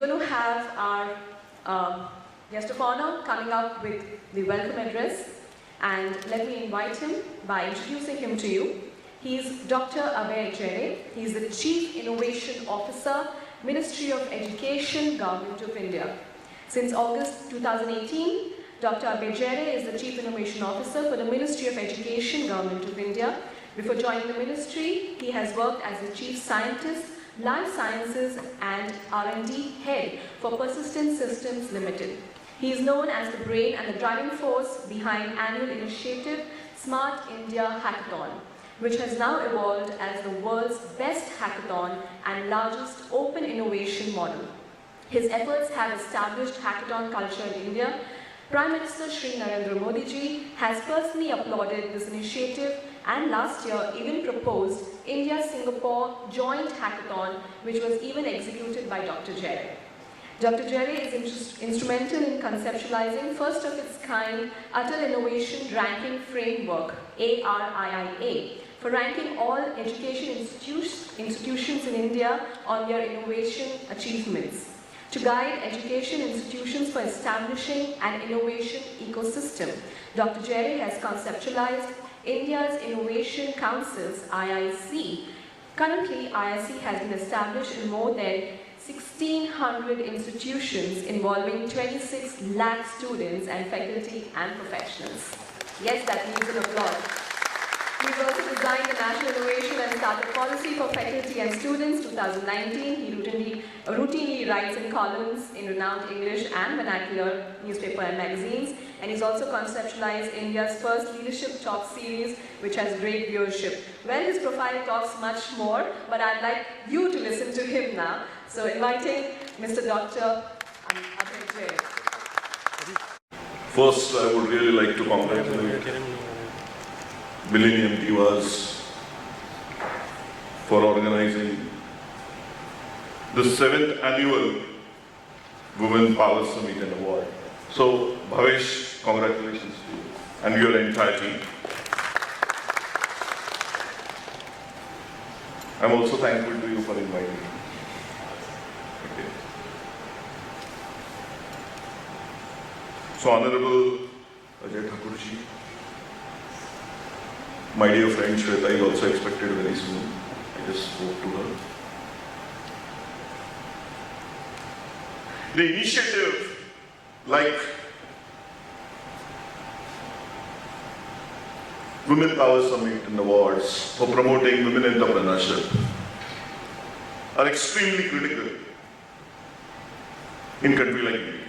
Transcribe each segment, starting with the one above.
We're going to have our guest of honor coming up with the welcome address, and let me invite him by introducing him to you. He's Dr. Abhay Jere. He's the Chief Innovation Officer, Ministry of Education, Govt of India. Since August 2018, Dr. Abhay Jere is the Chief Innovation Officer for the Ministry of Education, Govt of India. Before joining the ministry, he has worked as the Chief Scientist, Life Sciences and R&D Head for Persistent Systems Limited. He is known as the brain and the driving force behind annual initiative Smart India Hackathon, which has now evolved as the world's best hackathon and largest open innovation model. His efforts have established hackathon culture in India. Prime Minister Shri Narendra Modi ji has personally applauded this initiative and last year even proposed India-Singapore joint hackathon, which was even executed by Dr. Jere. Dr. Jere is instrumental in conceptualizing first of its kind Utter Innovation Ranking Framework, ARIIA, for ranking all education institutions in India on their innovation achievements, to guide education institutions for establishing an innovation ecosystem. Dr. Jere has conceptualized India's Innovation Councils, IIC. Currently, IIC has been established in more than 1,600 institutions involving 26 lakh students and faculty and professionals. Yes, that needs an applause. He's also designed the National Innovation and Startup Policy for Faculty and Students 2019. He routinely writes in columns in renowned English and vernacular newspaper and magazines. And he's also conceptualized India's first leadership talk series, which has great viewership. Well, his profile talks much more, but I'd like you to listen to him now. So inviting Mr. Dr. Abhay Jere. First, I would really like to congratulate Billennium Divas for organizing the 7th annual Women Power Summit and Award. So, Bhavesh, congratulations to you and your entire team. I'm also thankful to you for inviting me. Okay. So, Honorable Ajay Thakurji, my dear friend Shweta is also expected very soon. I just spoke to her. The initiative like Women Power Summit and Awards for promoting women entrepreneurship are extremely critical in a country like India.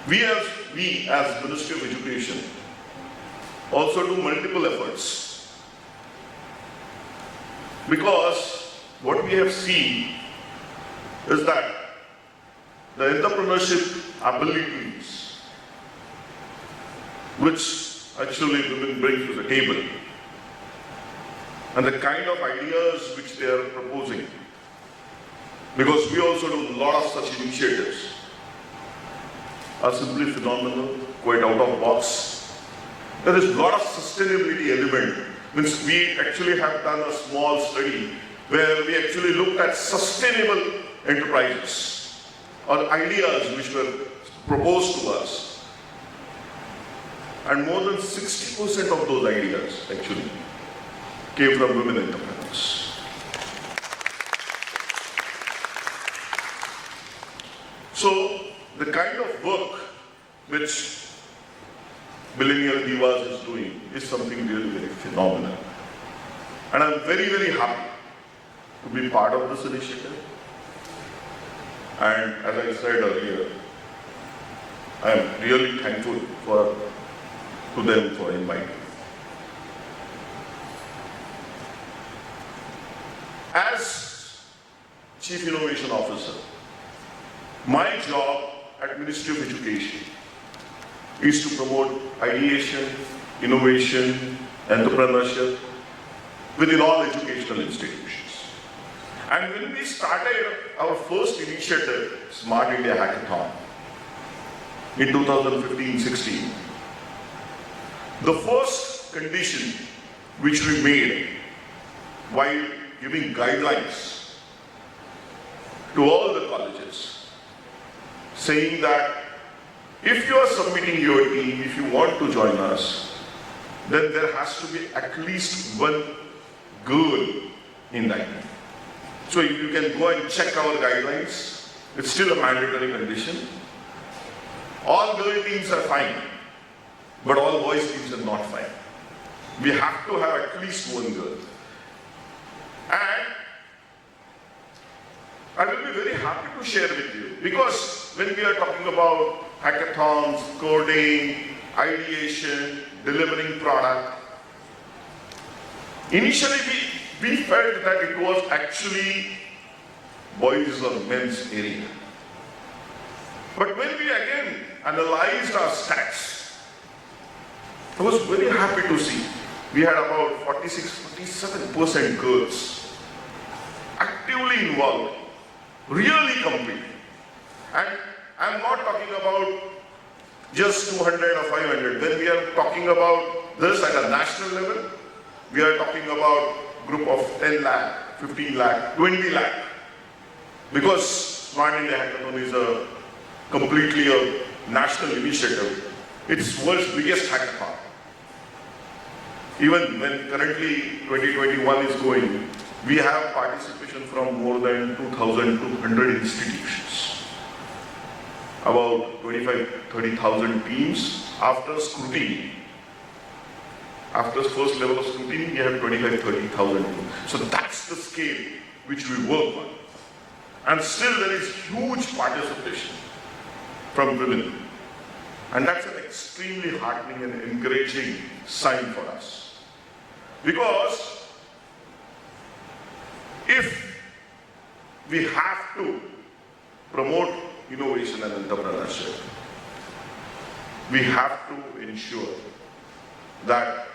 We as Ministry of Education also do multiple efforts, because what we have seen is that the entrepreneurship abilities which actually women bring to the table and the kind of ideas which they are proposing, because we also do a lot of such initiatives, are simply phenomenal, quite out of box. There is a lot of sustainability element. Means we actually have done a small study where we actually looked at sustainable enterprises or ideas which were proposed to us. And more than 60% of those ideas actually came from women entrepreneurs. So the kind of work which Billennium Divas is doing is something really very phenomenal. And I'm very, very happy to be part of this initiative. And as I said earlier, I am really thankful to them for inviting me. As Chief Innovation Officer, my job at Ministry of Education is to promote ideation, innovation, entrepreneurship within all educational institutions. And when we started our first initiative, Smart India Hackathon, in 2015-16, the first condition which we made while giving guidelines to all the colleges, saying that if you are submitting your team, if you want to join us, then there has to be at least one girl in that team. So you can go and check our guidelines. It's still a mandatory condition. All girl teams are fine, but all boys teams are not fine. We have to have at least one girl. And I will be very happy to share with you, because when we are talking about hackathons, coding, ideation, delivering product, initially we felt that it was actually boys or men's area. But when we again analyzed our stats, I was very happy to see we had about 46-47% girls actively involved, really competing. And I'm not talking about just 200 or 500. When we are talking about this at a national level, we are talking about group of 10 lakh, 15 lakh, 20 lakh. Because Smart India Hackathon is a completely a national initiative. It's world's biggest hackathon. Even when currently 2021 is going, we have participation from more than 2,200 institutions. About 25-30,000 teams after scrutiny. After first level of scrutiny, we have 25-30,000 teams. So that's the scale which we work on. And still there is huge participation from women. And that's an extremely heartening and encouraging sign for us. Because if we have to promote innovation and entrepreneurship, we have to ensure that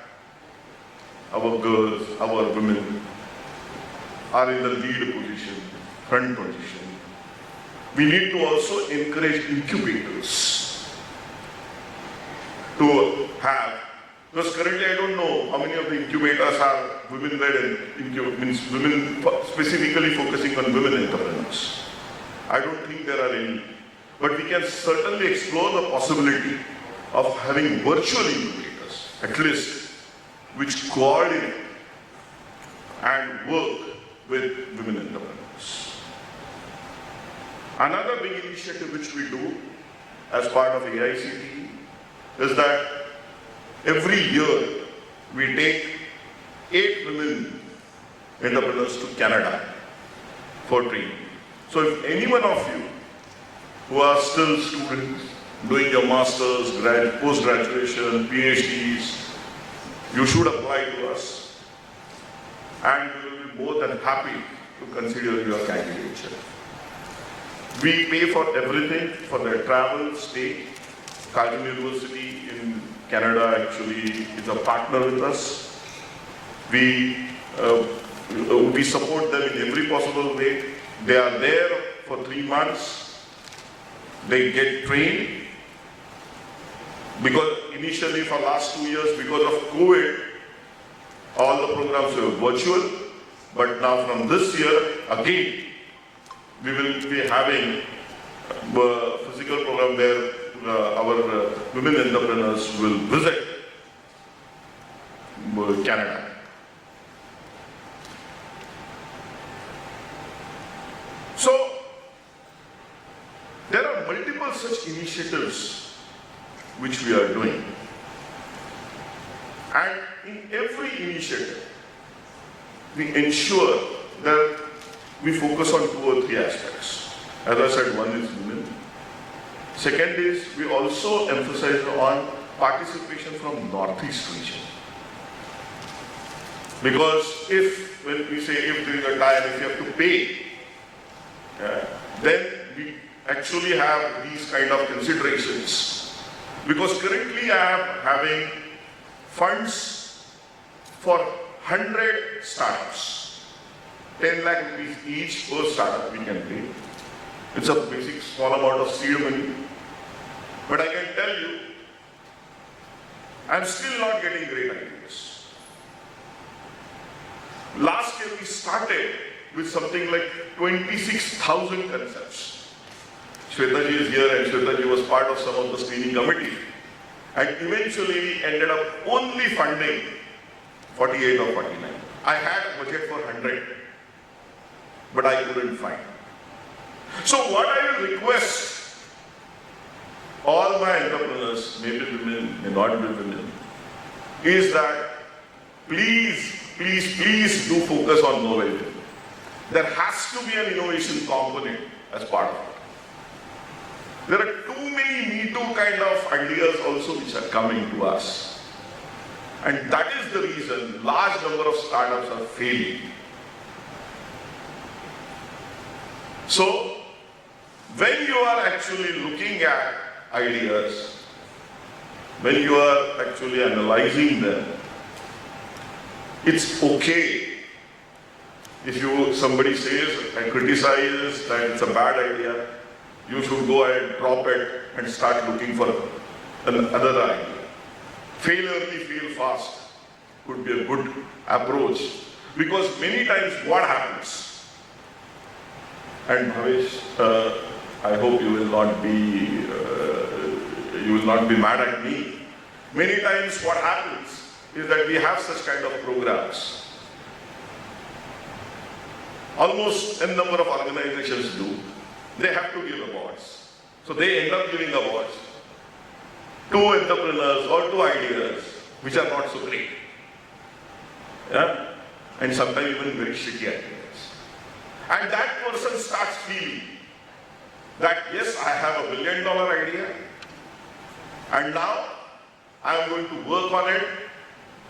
our girls, our women are in the lead position, front position. We need to also encourage incubators to have, because currently I don't know how many of the incubators are women-led and means women specifically focusing on women entrepreneurs. I don't think there are any. But we can certainly explore the possibility of having virtual incubators, at least, which coordinate and work with women entrepreneurs. Another big initiative which we do as part of AICTE is that every year we take 8 women entrepreneurs to Canada for training. So if any one of you who are still students doing your masters, post-graduation, PhDs, you should apply to us and we will be more than happy to consider your candidature. We pay for everything, for their travel, stay. Carleton University in Canada actually is a partner with us. We support them in every possible way. They are there for 3 months. They get trained. Because initially for last 2 years, because of COVID, all the programs were virtual. But now from this year, again, we will be having a physical program where our women entrepreneurs will visit Canada. So, there are multiple such initiatives which we are doing. And in every initiative, we ensure that we focus on 2 or 3 aspects. As I said, one is women. Second is, we also emphasize on participation from Northeast region. Because when we say if there is a time, if you have to pay, then we actually have these kind of considerations. Because currently I am having funds for 100 startups. 10 lakh rupees each per startup we can pay. It's a basic small amount of seed money. But I can tell you, I'm still not getting great ideas. Last year we started with something like 26,000 concepts. Shweta ji is here, and Shweta ji was part of some of the screening committee. And eventually we ended up only funding 48 or 49. I had a budget for 100, but I couldn't find. So what I will request all my entrepreneurs, maybe women, may not be women, is that please do focus on novelty. There has to be an innovation component as part of it. There are too many Me Too kind of ideas also which are coming to us. And that is the reason large number of startups are failing. So, when you are actually looking at ideas, when you are actually analyzing them, it's okay if somebody says and criticizes that it's a bad idea, you should go ahead, drop it, and start looking for another idea. Fail early, fail fast could be a good approach, because many times what happens, and Bhavesh, I hope you will not be mad at me. Many times what happens is that we have such kind of programs. Almost n number of organizations do. They have to give awards. So they end up giving awards to entrepreneurs or to ideas which are not so great. Yeah? And sometimes even very shitty ideas. And that person starts feeling that yes, I have $1 billion idea, and now I am going to work on it,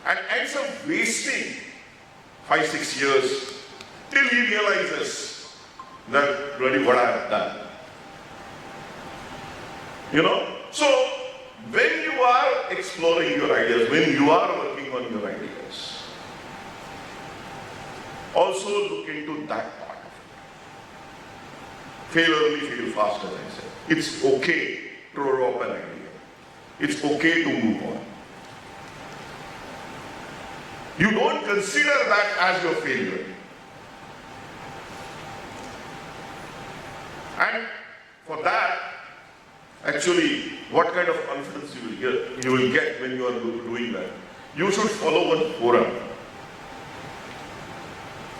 and ends up wasting 5-6 years till he realizes that really what I have done. You know? So, when you are exploring your ideas, when you are working on your ideas, also look into that part of it. Fail early, fail fast, as I said. It's okay to drop an idea. It's okay to move on. You don't consider that as your failure. And for that, actually, what kind of confidence you will get when you are doing that? You should follow one forum.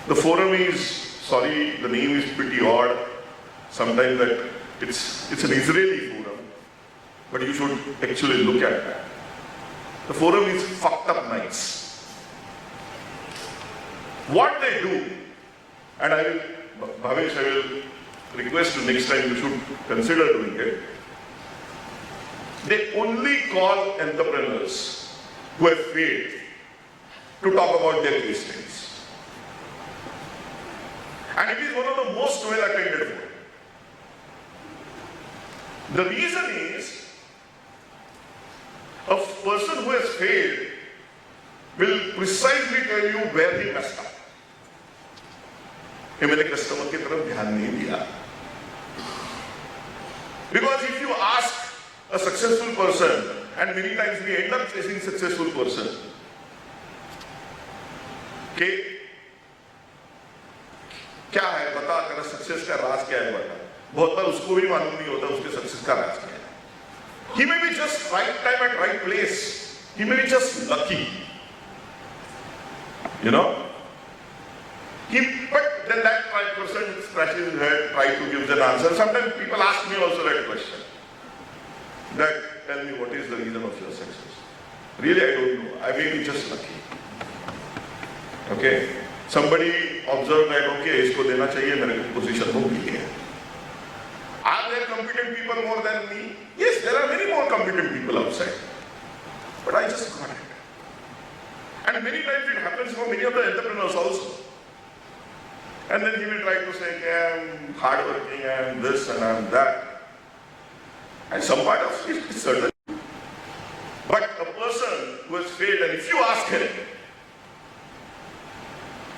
The forum is, sorry, the name is pretty odd. Sometimes that it's an Israeli forum, but you should actually look at that. The forum is fucked up nice. What they do, and I will request you next time you should consider doing it. They only call entrepreneurs who have failed to talk about their case studies. And it is one of the most well attended forums. The reason is, a person who has failed will precisely tell you where he messed up. मैंने customer की तरफ ध्यान नहीं दिया. Because if you ask a successful person, and many times we end up chasing successful person, okay, क्या है बता, तेरा सक्सेस का राज क्या है बता. बहुत बार उसको भी मालूम नहीं होता उसके सक्सेस का राज क्या है. He may be just right time at right place. He may be just lucky. You know? But then that person scratches his head, tries to give an answer. Sometimes people ask me also that question. That, tell me what is the reason of your success? Really, I don't know. I may be just lucky. Okay? Somebody observed that, okay, isko dena chahiye, mere position ho gayi hai. Are there competent people more than me? Yes, there are many more competent people outside. But I just got it. And many times it happens for many of the entrepreneurs also. And then he will try to say, okay, I'm hardworking, I'm this and I'm that. And some part of it is certain. But a person who has failed, and if you ask him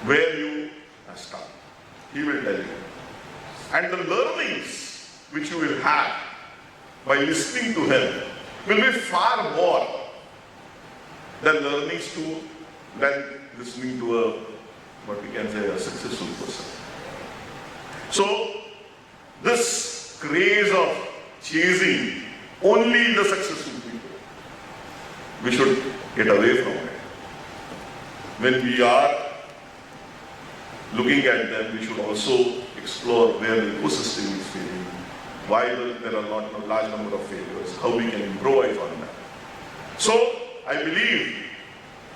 where you have started, he will tell you. And the learnings which you will have by listening to him will be far more than listening to a, what we can say, a successful person. So, this craze of chasing only the successful people, we should get away from it. When we are looking at them, we should also explore where the ecosystem is failing, why there are not a large number of failures, how we can improvise on that. So, I believe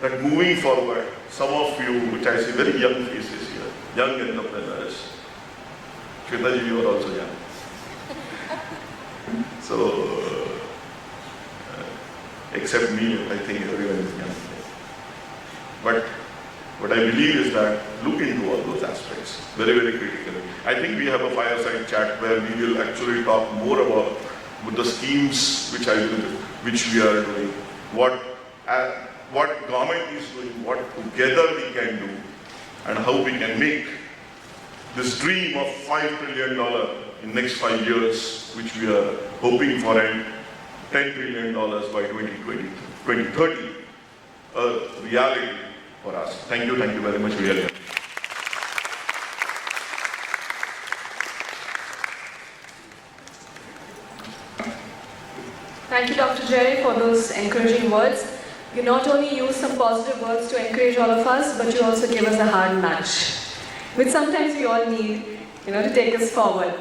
that moving forward, some of you, which I see very young faces here, young entrepreneurs, Shwetaji, you are also young. So, except me, I think everyone is young. But what I believe is that look into all those aspects very, very critically. I think we have a fireside chat where we will actually talk more about the schemes which we are doing, what government is doing, what together we can do, and how we can make this dream of $5 trillion in next 5 years, which we are hoping for, and $10 trillion by 2030, a reality for us. Thank you very much. We are here. Thank you, Dr. Jere, for those encouraging words. You not only use some positive words to encourage all of us, but you also give us a hard nudge, which sometimes we all need, to take us forward.